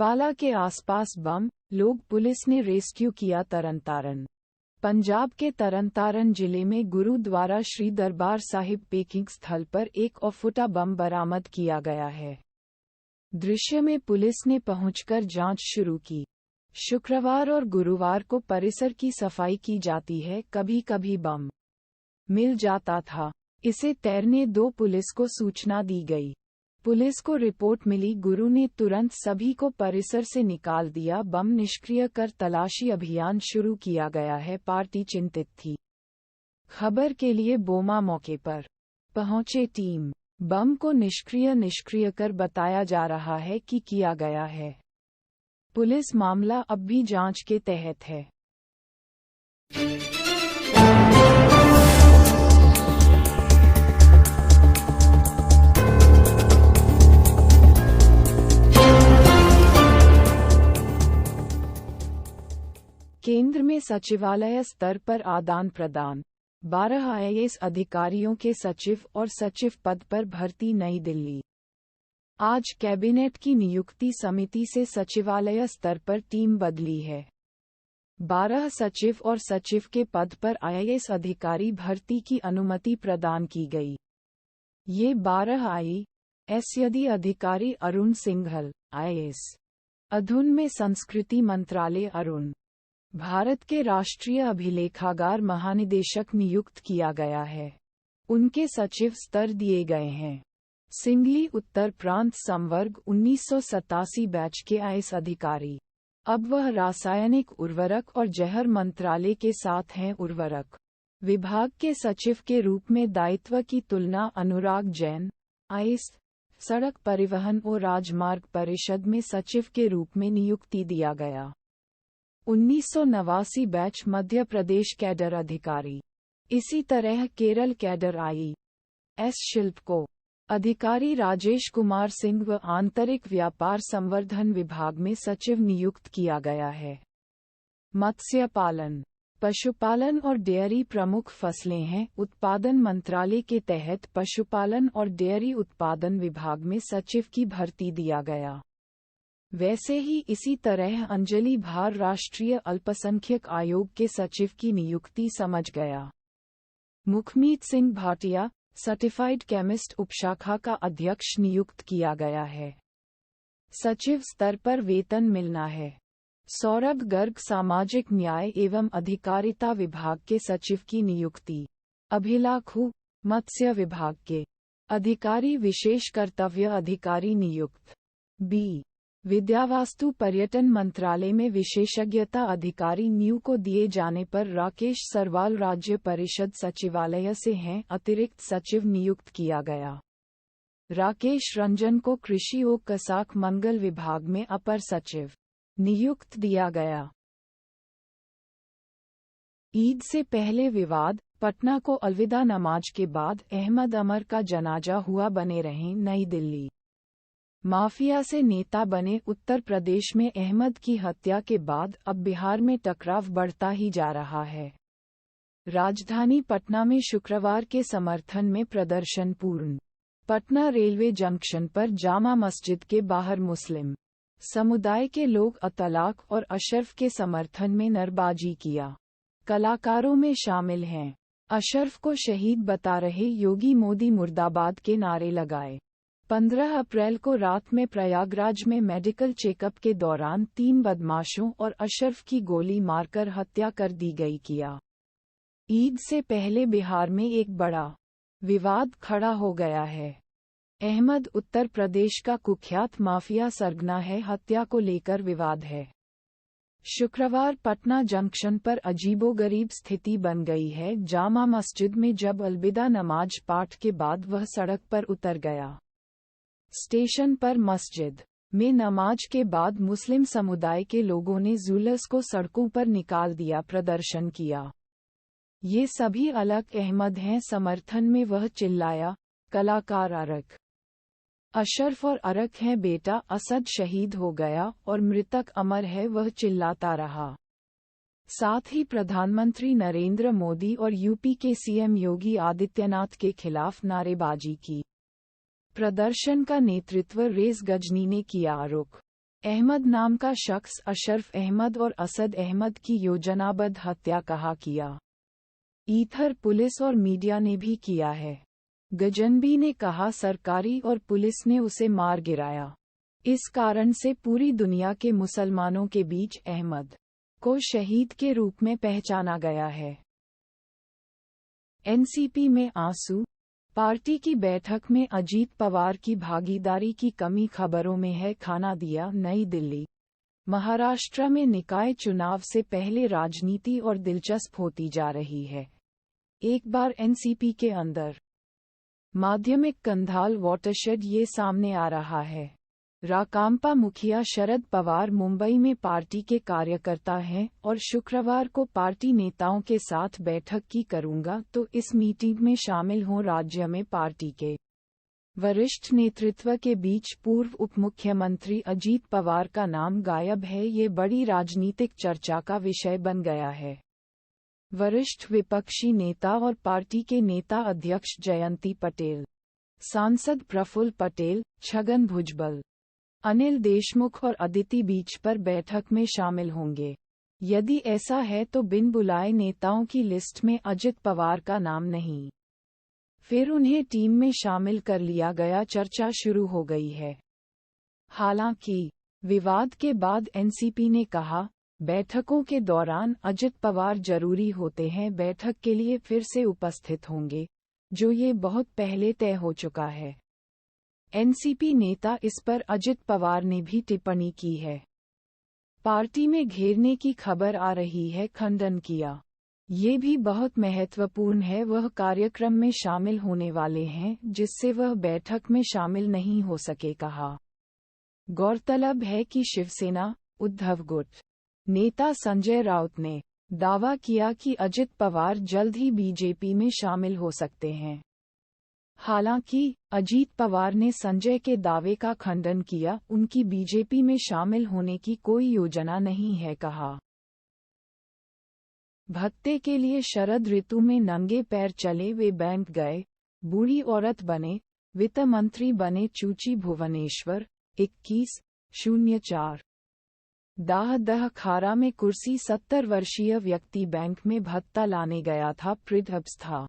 अम्बाला के आसपास बम, लोग पुलिस ने रेस्क्यू किया तरनतारन। पंजाब के तरनतारन जिले में गुरुद्वारा श्री दरबार साहिब पेकिंग स्थल पर एक अफूटा बम बरामद किया गया है। दृश्य में पुलिस ने पहुंचकर जांच शुरू की। शुक्रवार और गुरुवार को परिसर की सफाई की जाती है। कभी कभी बम मिल जाता था। इसे तैरने 2 पुलिस को सूचना दी गई। पुलिस को रिपोर्ट मिली। गुरु ने तुरंत सभी को परिसर से निकाल दिया। बम निष्क्रिय कर तलाशी अभियान शुरू किया गया है। पार्टी चिंतित थी। खबर के लिए बोमा मौके पर पहुंचे टीम। बम को निष्क्रिय कर बताया जा रहा है कि किया गया है। पुलिस मामला अब भी जांच के तहत है। केंद्र में सचिवालय स्तर पर आदान प्रदान। 12 IAS अधिकारियों के सचिव और सचिव पद पर भर्ती। नई दिल्ली। आज कैबिनेट की नियुक्ति समिति से सचिवालय स्तर पर टीम बदली है। 12 सचिव और सचिव के पद पर IAS अधिकारी भर्ती की अनुमति प्रदान की गई। ये 12 IAS अधिकारी अरुण सिंघल IAS अधुन में संस्कृति मंत्रालय अरुण भारत के राष्ट्रीय अभिलेखागार महानिदेशक नियुक्त किया गया है। उनके सचिव स्तर दिए गए हैं। सिंगली उत्तर प्रांत संवर्ग 1987 बैच के IAS अधिकारी। अब वह रासायनिक उर्वरक और जहर मंत्रालय के साथ हैं। उर्वरक विभाग के सचिव के रूप में दायित्व की तुलना अनुराग जैन IAS सड़क परिवहन और राजमार्ग परिषद में सचिव के रूप में नियुक्ति दिया गया। 1989 बैच मध्य प्रदेश कैडर अधिकारी। इसी तरह केरल कैडर IAS शिल्प को अधिकारी राजेश कुमार सिंह व आंतरिक व्यापार संवर्धन विभाग में सचिव नियुक्त किया गया है। मत्स्य पालन, पशुपालन और डेयरी प्रमुख फसलें हैं। उत्पादन मंत्रालय के तहत पशुपालन और डेयरी उत्पादन विभाग में सचिव की भर्ती दिया गया। वैसे ही इसी तरह अंजलि भार राष्ट्रीय अल्पसंख्यक आयोग के सचिव की नियुक्ति समझ गया। मुखमीत सिंह भाटिया सर्टिफाइड केमिस्ट उपशाखा का अध्यक्ष नियुक्त किया गया है। सचिव स्तर पर वेतन मिलना है। सौरभ गर्ग सामाजिक न्याय एवं अधिकारिता विभाग के सचिव की नियुक्ति। अभिलाखू मत्स्य विभाग के अधिकारी विशेष कर्तव्य अधिकारी नियुक्त। B विद्यावास्तु पर्यटन मंत्रालय में विशेषज्ञता अधिकारी न्यू को दिए जाने पर राकेश सरवाल राज्य परिषद सचिवालय से हैं। अतिरिक्त सचिव नियुक्त किया गया। राकेश रंजन को कृषि और कसाक मंगल विभाग में अपर सचिव नियुक्त दिया गया। ईद से पहले विवाद। पटना को अलविदा नमाज के बाद अहमद अमर का जनाजा हुआ। बने रहें नई दिल्ली। माफिया से नेता बने उत्तर प्रदेश में अहमद की हत्या के बाद अब बिहार में टकराव बढ़ता ही जा रहा है। राजधानी पटना में शुक्रवार के समर्थन में प्रदर्शन पूर्ण। पटना रेलवे जंक्शन पर जामा मस्जिद के बाहर मुस्लिम समुदाय के लोग अतलाक और अशरफ के समर्थन में नारेबाजी किया। कलाकारों में शामिल हैं। अशरफ को शहीद बता रहे योगी मोदी मुर्दाबाद के नारे लगाए। 15 अप्रैल को रात में प्रयागराज में मेडिकल चेकअप के दौरान 3 बदमाशों और अशरफ की गोली मारकर हत्या कर दी गई। किया ईद से पहले बिहार में एक बड़ा विवाद खड़ा हो गया है। अहमद उत्तर प्रदेश का कुख्यात माफिया सरगना है। हत्या को लेकर विवाद है। शुक्रवार पटना जंक्शन पर अजीबोगरीब स्थिति बन गई है। जामा मस्जिद में जब अलविदा नमाज पाठ के बाद वह सड़क पर उतर गया। स्टेशन पर मस्जिद में नमाज के बाद मुस्लिम समुदाय के लोगों ने जुलूस को सड़कों पर निकाल दिया। प्रदर्शन किया। ये सभी अलग अहमद हैं। समर्थन में वह चिल्लाया। कलाकार अरक अशरफ और अरक हैं बेटा। असद शहीद हो गया और मृतक अमर है, वह चिल्लाता रहा। साथ ही प्रधानमंत्री नरेंद्र मोदी और यूपी के सीएम योगी आदित्यनाथ के खिलाफ नारेबाजी की। प्रदर्शन का नेतृत्व रेज गजनी ने किया। रुख अहमद नाम का शख्स अशरफ अहमद और असद अहमद की योजनाबद्ध हत्या कहा किया। ईथर पुलिस और मीडिया ने भी किया है। गजनबी ने कहा सरकारी और पुलिस ने उसे मार गिराया। इस कारण से पूरी दुनिया के मुसलमानों के बीच अहमद को शहीद के रूप में पहचाना गया है। एनसीपी में आंसू, पार्टी की बैठक में अजीत पवार की भागीदारी की कमी खबरों में है खाना दिया। नई दिल्ली, महाराष्ट्र में निकाय चुनाव से पहले राजनीति और दिलचस्प होती जा रही है। एक बार एनसीपी के अंदर माध्यमिक कंधाल वाटरशेड ये सामने आ रहा है। राकांपा मुखिया शरद पवार मुंबई में पार्टी के कार्यकर्ता हैं और शुक्रवार को पार्टी नेताओं के साथ बैठक की करूंगा, तो इस मीटिंग में शामिल हों राज्य में पार्टी के वरिष्ठ नेतृत्व के बीच पूर्व उप मुख्यमंत्री अजीत पवार का नाम गायब है। ये बड़ी राजनीतिक चर्चा का विषय बन गया है। वरिष्ठ विपक्षी नेता और पार्टी के नेता अध्यक्ष जयंती पटेल, सांसद प्रफुल्ल पटेल, छगन भुजबल, अनिल देशमुख और अदिति बीच पर बैठक में शामिल होंगे। यदि ऐसा है तो बिन बुलाए नेताओं की लिस्ट में अजित पवार का नाम नहीं। फिर उन्हें टीम में शामिल कर लिया गया। चर्चा शुरू हो गई है। हालांकि विवाद के बाद एनसीपी ने कहा, बैठकों के दौरान अजित पवार जरूरी होते हैं, बैठक के लिए फिर से उपस्थित होंगे, जो ये बहुत पहले तय हो चुका है। एनसीपी नेता इस पर अजित पवार ने भी टिप्पणी की है। पार्टी में घेरने की खबर आ रही है, खंडन किया। ये भी बहुत महत्वपूर्ण है, वह कार्यक्रम में शामिल होने वाले हैं जिससे वह बैठक में शामिल नहीं हो सके, कहा। गौरतलब है कि शिवसेना उद्धव गुट नेता संजय राउत ने दावा किया कि अजित पवार जल्द ही बीजेपी में शामिल हो सकते हैं। हालांकि अजीत पवार ने संजय के दावे का खंडन किया, उनकी बीजेपी में शामिल होने की कोई योजना नहीं है, कहा। भत्ते के लिए शरद ऋतु में नंगे पैर चले वे बैंक गए, बूढ़ी औरत बने, वित्त मंत्री बने चूची भुवनेश्वर। 21/04 दाह खारा में कुर्सी 70 वर्षीय व्यक्ति बैंक में भत्ता लाने गया था, था।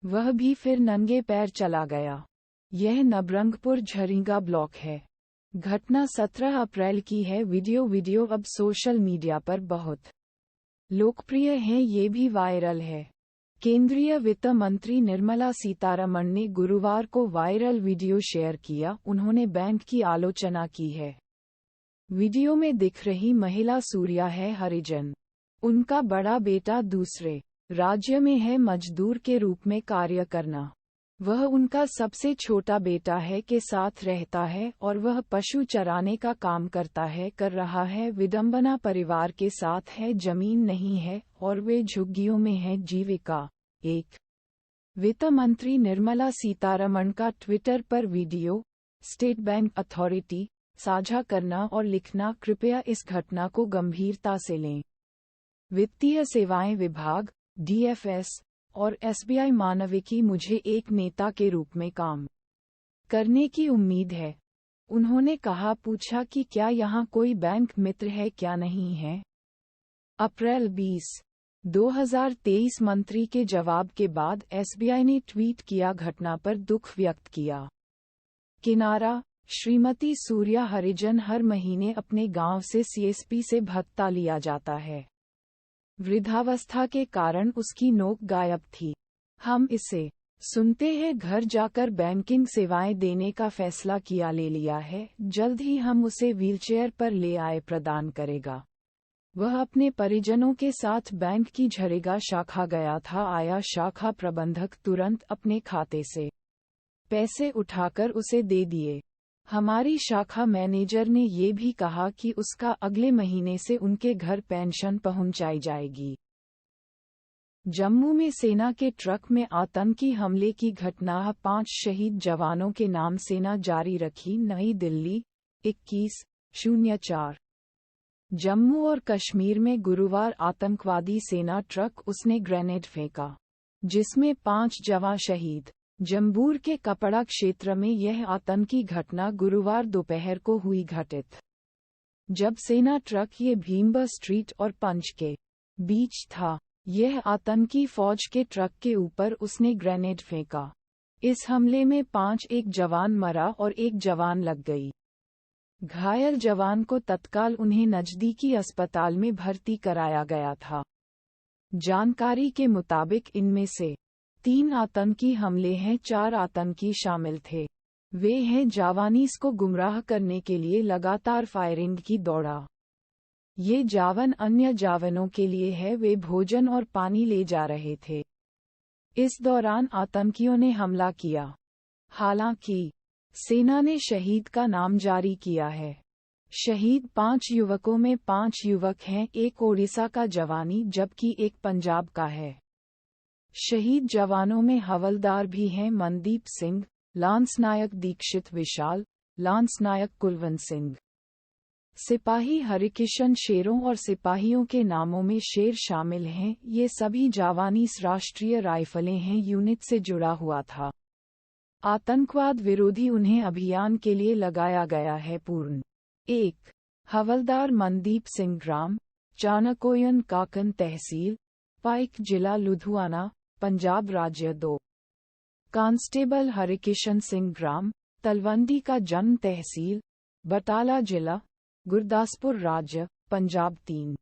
वह भी फिर नंगे पैर चला गया। यह नबरंगपुर झरींगा ब्लॉक है। घटना 17 अप्रैल की है। वीडियो अब सोशल मीडिया पर बहुत लोकप्रिय है, ये भी वायरल है। केंद्रीय वित्त मंत्री निर्मला सीतारमण ने गुरुवार को वायरल वीडियो शेयर किया। उन्होंने बैंक की आलोचना की है। वीडियो में दिख रही महिला सूर्या है हरिजन। उनका बड़ा बेटा दूसरे राज्य में है, मजदूर के रूप में कार्य करना। वह उनका सबसे छोटा बेटा है के साथ रहता है और वह पशु चराने का काम कर रहा है। विडंबना परिवार के साथ है, जमीन नहीं है और वे झुग्गियों में है, जीविका। एक वित्त मंत्री निर्मला सीतारमण का ट्विटर पर वीडियो। स्टेट बैंक अथॉरिटी साझा करना और लिखना, कृपया इस घटना को गंभीरता से लें। वित्तीय सेवाएं विभाग DFS और SBI मानविकी मुझे एक नेता के रूप में काम करने की उम्मीद है। उन्होंने कहा, पूछा कि क्या यहाँ कोई बैंक मित्र है, क्या नहीं है। अप्रैल 20, 2023 मंत्री के जवाब के बाद SBI ने ट्वीट किया, घटना पर दुख व्यक्त किया। किनारा, श्रीमती सूर्या हरिजन हर महीने अपने गांव से CSP से भत्ता लिया जाता है। वृद्धावस्था के कारण उसकी नोक गायब थी। हम इसे सुनते हैं, घर जाकर बैंकिंग सेवाएं देने का फैसला ले लिया है। जल्द ही हम उसे व्हीलचेयर पर ले आए प्रदान करेगा। वह अपने परिजनों के साथ बैंक की झरेगा शाखा गया था। आया शाखा प्रबंधक तुरंत अपने खाते से पैसे उठाकर उसे दे दिए। हमारी शाखा मैनेजर ने ये भी कहा कि उसका अगले महीने से उनके घर पेंशन पहुंचाई जाएगी। जम्मू में सेना के ट्रक में आतंकी हमले की घटना, 5 शहीद जवानों के नाम सेना जारी रखी। नई दिल्ली, 21/04 जम्मू और कश्मीर में गुरुवार आतंकवादी सेना ट्रक उसने ग्रेनेड फेंका, जिसमें 5 जवान शहीद। जम्बूर के कपड़ा क्षेत्र में यह आतंकी घटना गुरुवार दोपहर को हुई घटित। जब सेना ट्रक ये भीमबर स्ट्रीट और पंच के बीच था, यह आतंकी फौज के ट्रक के ऊपर उसने ग्रेनेड फेंका। इस हमले में 1 जवान मरा और 1 जवान लग गई। घायल जवान को तत्काल उन्हें नजदीकी अस्पताल में भर्ती कराया गया था। जानकारी के मुताबिक इनमें से 3 आतंकी हमले हैं, 4 आतंकी शामिल थे। वे हैं जावानीज को गुमराह करने के लिए लगातार फायरिंग की दौड़ा। ये जावन अन्य जावनों के लिए है, वे भोजन और पानी ले जा रहे थे। इस दौरान आतंकियों ने हमला किया। हालांकि सेना ने शहीद का नाम जारी किया है। शहीद 5 युवकों में 5 युवक हैं, 1 ओडिशा का जवानी जबकि 1 पंजाब का है। शहीद जवानों में हवलदार भी हैं मनदीप सिंह, लांस नायक दीक्षित विशाल, लांस नायक कुलवंत सिंह। सिपाही हरिकिशन शेरों और सिपाहियों के नामों में शेर शामिल हैं। ये सभी जावानीस राष्ट्रीय राइफलें हैं, यूनिट से जुड़ा हुआ था। आतंकवाद विरोधी उन्हें अभियान के लिए लगाया गया है पूर्ण। 1 हवलदार मनदीप सिंह ग्राम, चाणकोयन काकन तहसील, पाइक जिला लुधियाना, पंजाब राज्य। 2 कांस्टेबल हरिकिशन सिंह ग्राम, तलवंडी का जन्म तहसील, बटाला जिला, गुरदासपुर राज्य, पंजाब। 3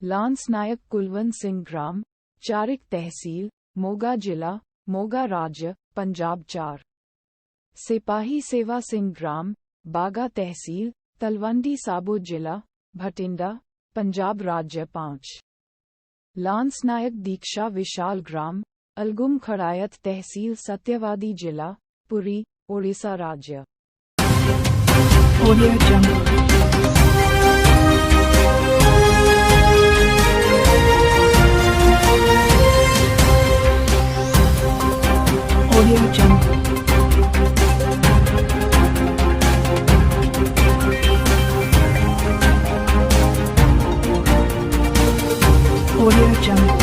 लांस नायक कुलवंत सिंह ग्राम, चारिक तहसील, मोगा जिला, मोगा राज्य, पंजाब। 4 सिपाही सेवा सिंह ग्राम, बागा तहसील, तलवंडी साबो जिला, भटिंडा, पंजाब राज्य। 5 लांस नायक दीक्षा विशाल ग्राम, अलगुम खड़ायत तहसील, सत्यवादी जिला, पुरी, ओडिशा राज्य। Audio Jungle. Audio Jungle. Audio Jungle.